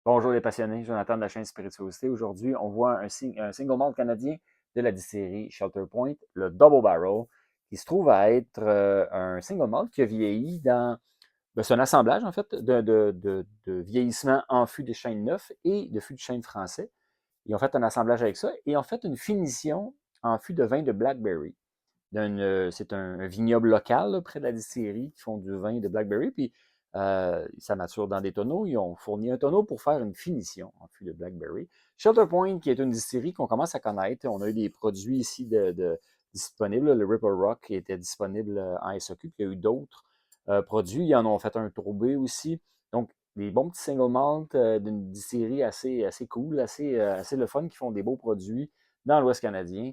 Bonjour les passionnés, Jonathan de la chaîne Spirituosité. Aujourd'hui, on voit un single malt canadien de la distillerie Shelter Point, le Double Barrel, qui se trouve à être un single malt qui a vieilli dans... c'est un assemblage, en fait, de vieillissement en fût de chêne neuf et de fût de chêne français. Ils ont fait un assemblage avec ça et ont fait une finition en fût de vin de Blackberry. C'est un vignoble local là, près de la distillerie qui font du vin de Blackberry. Puis ça mature dans des tonneaux. Ils ont fourni un tonneau pour faire une finition en fût de Blackberry. Shelter Point, qui est une distillerie qu'on commence à connaître. On a eu des produits ici disponibles. Le Ripple Rock qui était disponible en SAQ. Puis il y a eu d'autres produits. Ils en ont fait un tourbé aussi. Donc, des bons petits single malt d'une distillerie assez cool, assez le fun, qui font des beaux produits dans l'Ouest canadien.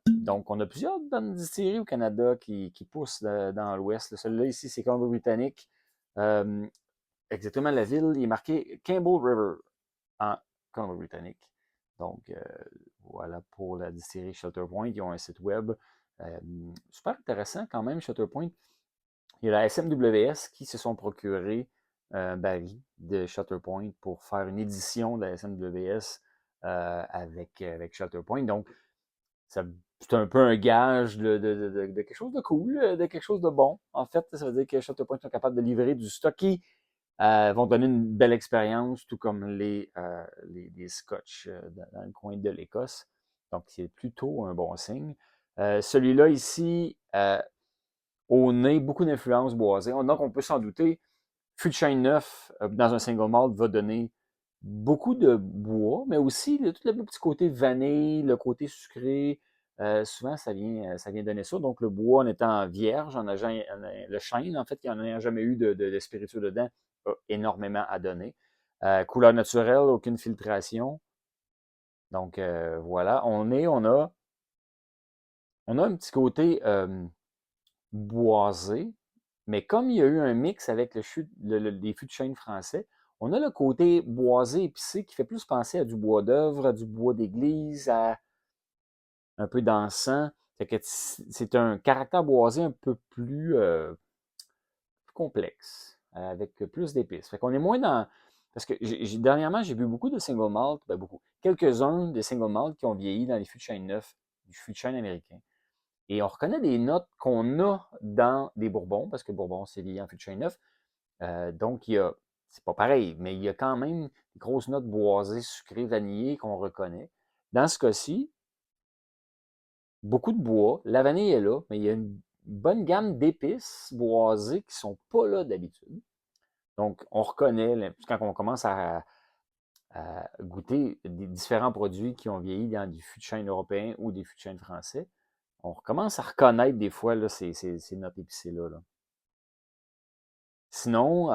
Donc, on a plusieurs bonnes distilleries au Canada qui poussent dans l'Ouest. Celui-là ici, c'est Colombie-Britannique. Euh, Exactement, la ville est marquée Campbell River en Colombie-Britannique. Donc, voilà pour la distillerie Shelter Point. Ils ont un site web super intéressant quand même, Shelter Point. Il y a la SMWS qui se sont procurés un baril de Shelter Point pour faire une édition de la SMWS avec Shelter Point. Donc, c'est un peu un gage de quelque chose de cool, de quelque chose de bon. En fait, ça veut dire que Shelter Point sont capables de livrer du stock qui vont donner une belle expérience, tout comme les scotch dans le coin de l'Écosse. Donc, c'est plutôt un bon signe. Celui-là ici, au nez, beaucoup d'influence boisée. Donc, on peut s'en douter, fût de chêne neuf dans un single malt va donner beaucoup de bois, mais aussi tout le petit côté vanille, le côté sucré. Souvent, ça vient donner ça. Donc, le bois en étant vierge, le chêne, en fait, qui n'en a jamais eu de spiritueux dedans, a énormément à donner. Couleur naturelle, aucune filtration. Donc, voilà. On a un petit côté boisé, mais comme il y a eu un mix avec les fûts de chêne français, on a le côté boisé épicé qui fait plus penser à du bois d'œuvre, à du bois d'église, à un peu d'encens. C'est un caractère boisé un peu plus complexe, avec plus d'épices. Fait qu'on est moins dans... Parce que dernièrement, j'ai vu beaucoup de single malt, beaucoup. Quelques-uns des single malt qui ont vieilli dans les fûts de chêne neuf, du fût de chêne américain. Et on reconnaît des notes qu'on a dans des bourbons, parce que bourbon, c'est vieilli en fût de chêne neuf. Donc, c'est pas pareil, mais il y a quand même des grosses notes boisées, sucrées, vanillées qu'on reconnaît. Dans ce cas-ci, beaucoup de bois, la vanille est là, mais il y a une bonne gamme d'épices boisées qui sont pas là d'habitude. Donc, on reconnaît, quand on commence à goûter des différents produits qui ont vieilli dans des fûts de chêne européens ou des fûts de chêne français, on commence à reconnaître des fois là, ces notes épicées-là. Là. Sinon,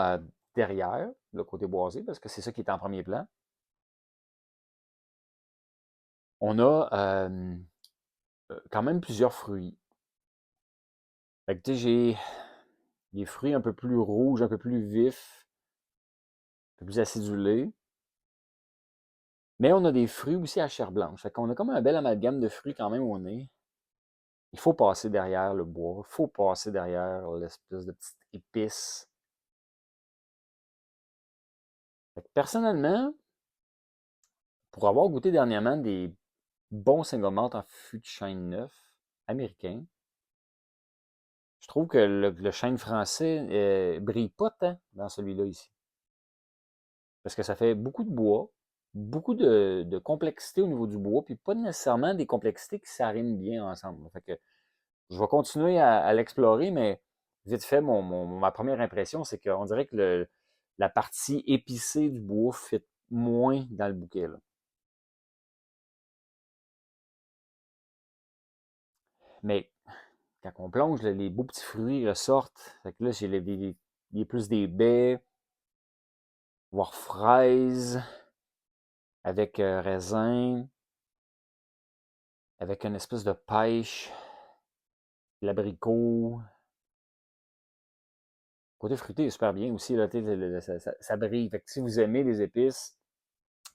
derrière, le côté boisé, parce que c'est ça qui est en premier plan, on a quand même plusieurs fruits. Fait que, tu sais, j'ai des fruits un peu plus rouges, un peu plus vifs, un peu plus acidulés. Mais on a des fruits aussi à chair blanche. Fait qu'on a comme un bel amalgame de fruits quand même au nez. Il faut passer derrière le bois. Il faut passer derrière l'espèce de petite épice. Fait que personnellement, pour avoir goûté dernièrement des bons single malt en fût de chêne neuf américain, je trouve que le chêne français brille pas tant dans celui-là ici. Parce que ça fait beaucoup de bois, beaucoup de complexité au niveau du bois, puis pas nécessairement des complexités qui s'arriment bien ensemble. Fait que je vais continuer à l'explorer, mais vite fait, ma première impression, c'est qu'on dirait que la partie épicée du bois fit moins dans le bouquet. Là. Mais quand on plonge, là, les beaux petits fruits ressortent. Fait que là, j'ai plus des baies, voire fraises, avec raisin, avec une espèce de pêche, l'abricot. Côté fruité est super bien aussi, là, ça brille. Fait que si vous aimez les épices,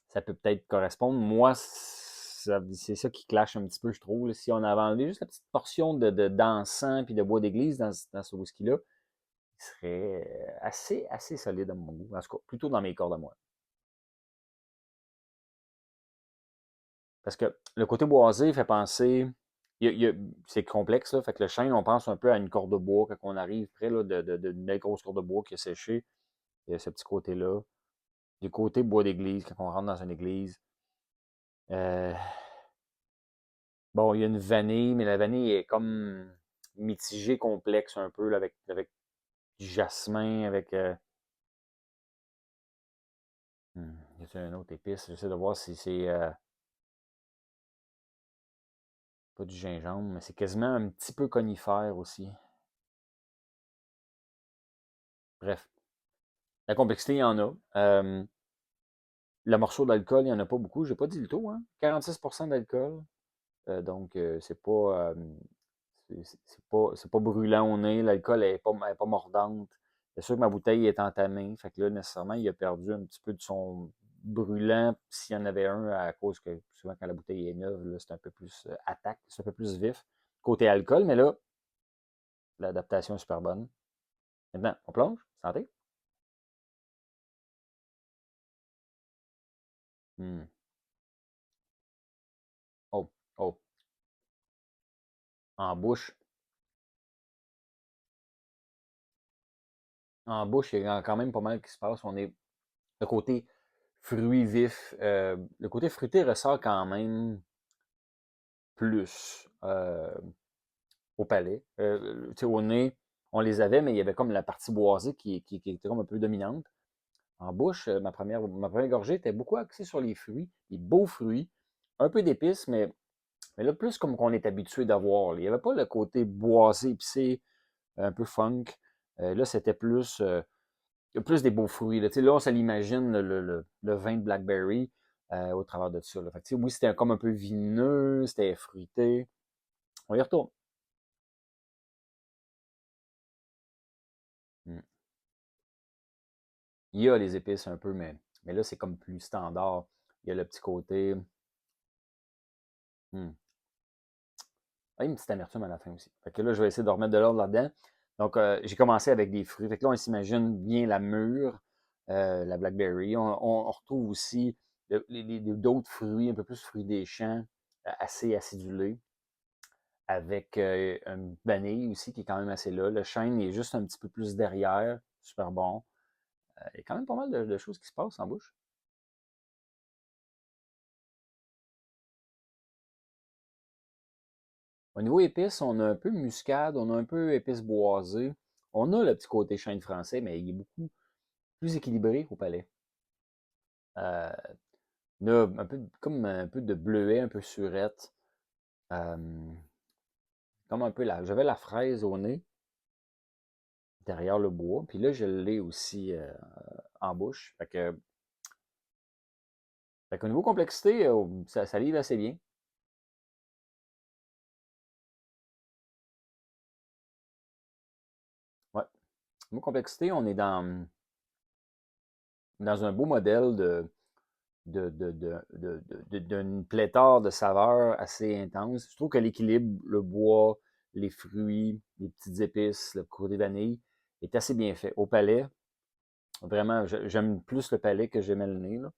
ça peut peut-être correspondre. Moi, c'est ça qui clash un petit peu, je trouve. Là. Si on avait enlevé juste la petite portion d'encens puis de bois d'église dans ce whisky-là, il serait assez solide à mon goût. En tout cas, plutôt dans mes cordes à moi. Parce que le côté boisé fait penser. C'est complexe, là. Fait que le chêne, on pense un peu à une corde de bois quand on arrive près là, d'une belle grosse corde de bois qui a séché. Il y a ce petit côté-là. Du côté bois d'église, quand on rentre dans une église. Euh, bon, il y a une vanille, mais la vanille est comme mitigée, complexe un peu, là, avec du jasmin, avec. Y a-t-il un autre épice? J'essaie de voir si c'est pas du gingembre, mais c'est quasiment un petit peu conifère aussi. Bref, la complexité, il y en a. Le morceau d'alcool, il n'y en a pas beaucoup. J'ai pas dit le taux, hein? 46% d'alcool. Donc, c'est pas brûlant au nez. L'alcool est pas mordante. C'est sûr que ma bouteille est entamée. Fait que là, nécessairement, il a perdu un petit peu de son brûlant, s'il y en avait un, à cause que souvent, quand la bouteille est neuve, là, c'est un peu plus attaque, c'est un peu plus vif. Côté alcool, mais là, l'adaptation est super bonne. Maintenant, on plonge. Santé. Hmm. Oh, oh. En bouche. En bouche, il y a quand même pas mal qui se passe. On est le côté fruit vif. Le côté fruité ressort quand même plus au palais. Tu sais, au nez, on les avait, mais il y avait comme la partie boisée qui était comme un peu dominante. En bouche, ma première gorgée était beaucoup axée sur les fruits, les beaux fruits, un peu d'épices, mais là, plus comme qu'on est habitué d'avoir. Il n'y avait pas le côté boisé, épicé, un peu funk. Là, c'était plus des beaux fruits. Là, tu sais, là on se l'imagine, le vin de blackberry au travers de ça. Là. Fait que, tu sais, oui, c'était comme un peu vineux, c'était fruité. On y retourne. Mm. Il y a les épices un peu, mais là, c'est comme plus standard. Il y a le petit côté. Ah, il y a une petite amertume à la fin aussi. Fait que là, je vais essayer de remettre de l'ordre là-dedans. Donc, j'ai commencé avec des fruits. Fait que là, on s'imagine bien la mûre, la blackberry. On retrouve aussi d'autres fruits, un peu plus fruits des champs, assez acidulés, avec une vanille aussi qui est quand même assez là. Le chêne est juste un petit peu plus derrière. Super bon. Il y a quand même pas mal de choses qui se passent en bouche. Au niveau épices, on a un peu muscade, on a un peu épices boisées. On a le petit côté chêne français, mais il est beaucoup plus équilibré au palais. Euh, on a un peu, comme un peu de bleuet, un peu surette. Euh, comme un peu j'avais la fraise au nez, derrière le bois. Puis là, je l'ai aussi en bouche. Fait qu'au niveau complexité, ça livre assez bien. Ouais. Au niveau complexité, on est dans un beau modèle d'une pléthore de saveurs assez intense. Je trouve que l'équilibre, le bois, les fruits, les petites épices, le côté vanille, est assez bien fait. Au palais, vraiment, j'aime plus le palais que j'aimais le nez. Là.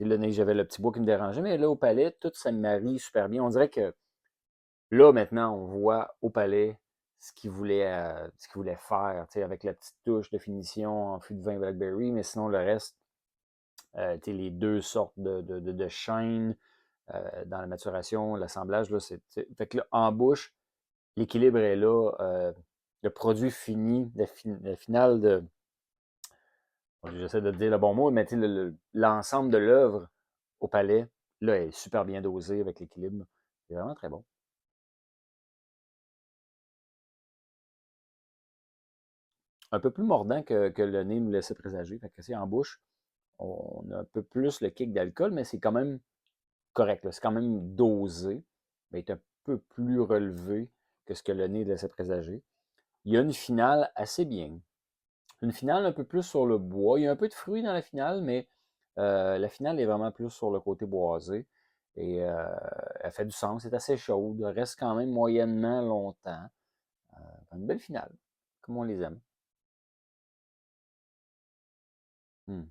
Et le nez, j'avais le petit bois qui me dérangeait, mais là, au palais, tout ça me marie super bien. On dirait que là, maintenant, on voit au palais ce qu'il voulait faire, avec la petite touche de finition en fût de vin Blackberry, mais sinon, le reste, les deux sortes de chêne dans la maturation, l'assemblage, là, fait que là, en bouche, l'équilibre est là. Le produit fini, le final de. J'essaie de dire le bon mot, mais l'ensemble de l'œuvre au palais, là, est super bien dosé avec l'équilibre. C'est vraiment très bon. Un peu plus mordant que le nez nous laissait présager. Fait que c'est en bouche, on a un peu plus le kick d'alcool, mais c'est quand même correct. C'est quand même dosé, mais est un peu plus relevé que ce que le nez laissait présager. Il y a une finale assez bien. Une finale un peu plus sur le bois. Il y a un peu de fruits dans la finale, mais la finale est vraiment plus sur le côté boisé. Et elle fait du sens. C'est assez chaude. Elle reste quand même moyennement longtemps. Une belle finale, comme on les aime. Hmm.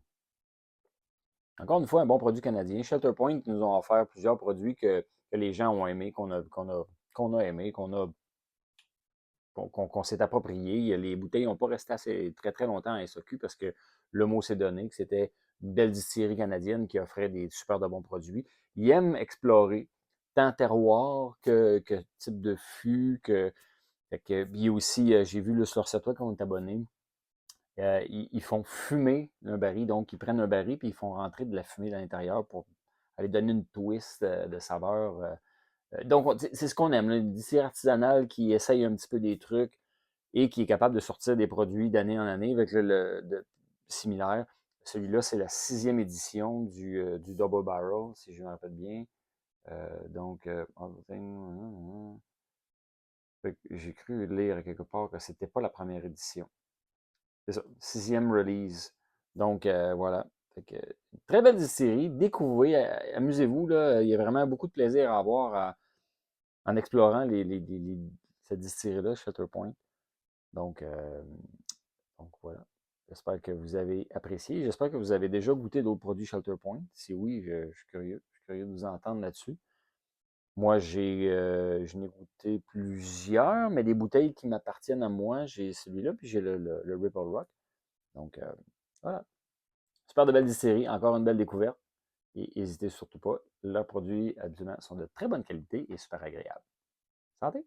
Encore une fois, un bon produit canadien. Shelter Point nous ont offert plusieurs produits que les gens ont aimés, qu'on a aimés, qu'on s'est approprié. Les bouteilles n'ont pas resté assez, très très longtemps à SAQ parce que le mot s'est donné que c'était une belle distillerie canadienne qui offrait des super de bons produits. Ils aiment explorer tant terroir que type de fût, puis aussi, j'ai vu là, sur leur site web quand on est abonné, ils font fumer un baril, donc ils prennent un baril puis ils font rentrer de la fumée à l'intérieur pour aller donner une twist de saveur. Donc, c'est ce qu'on aime, là, une distillerie artisanale qui essaye un petit peu des trucs et qui est capable de sortir des produits d'année en année avec similaire. Celui-là, c'est la 6e édition du Double Barrel, si je me rappelle bien. Donc, j'ai cru lire quelque part que c'était pas la première édition. C'est ça, 6e release. Donc, voilà. Fait que, très belle série. Découvrez, amusez-vous. Là. Il y a vraiment beaucoup de plaisir à avoir en explorant cette distillerie-là, Shutter Point. Donc, voilà. J'espère que vous avez apprécié. J'espère que vous avez déjà goûté d'autres produits Shelter Point. Si oui, je suis curieux. Je suis curieux de vous entendre là-dessus. Moi, je n'ai goûté plusieurs, mais des bouteilles qui m'appartiennent à moi. J'ai celui-là, puis j'ai le Ripple Rock. Donc, voilà. Super de belles distilleries. Encore une belle découverte. Et n'hésitez surtout pas. Leurs produits, habituellement, sont de très bonne qualité et super agréables. Santé!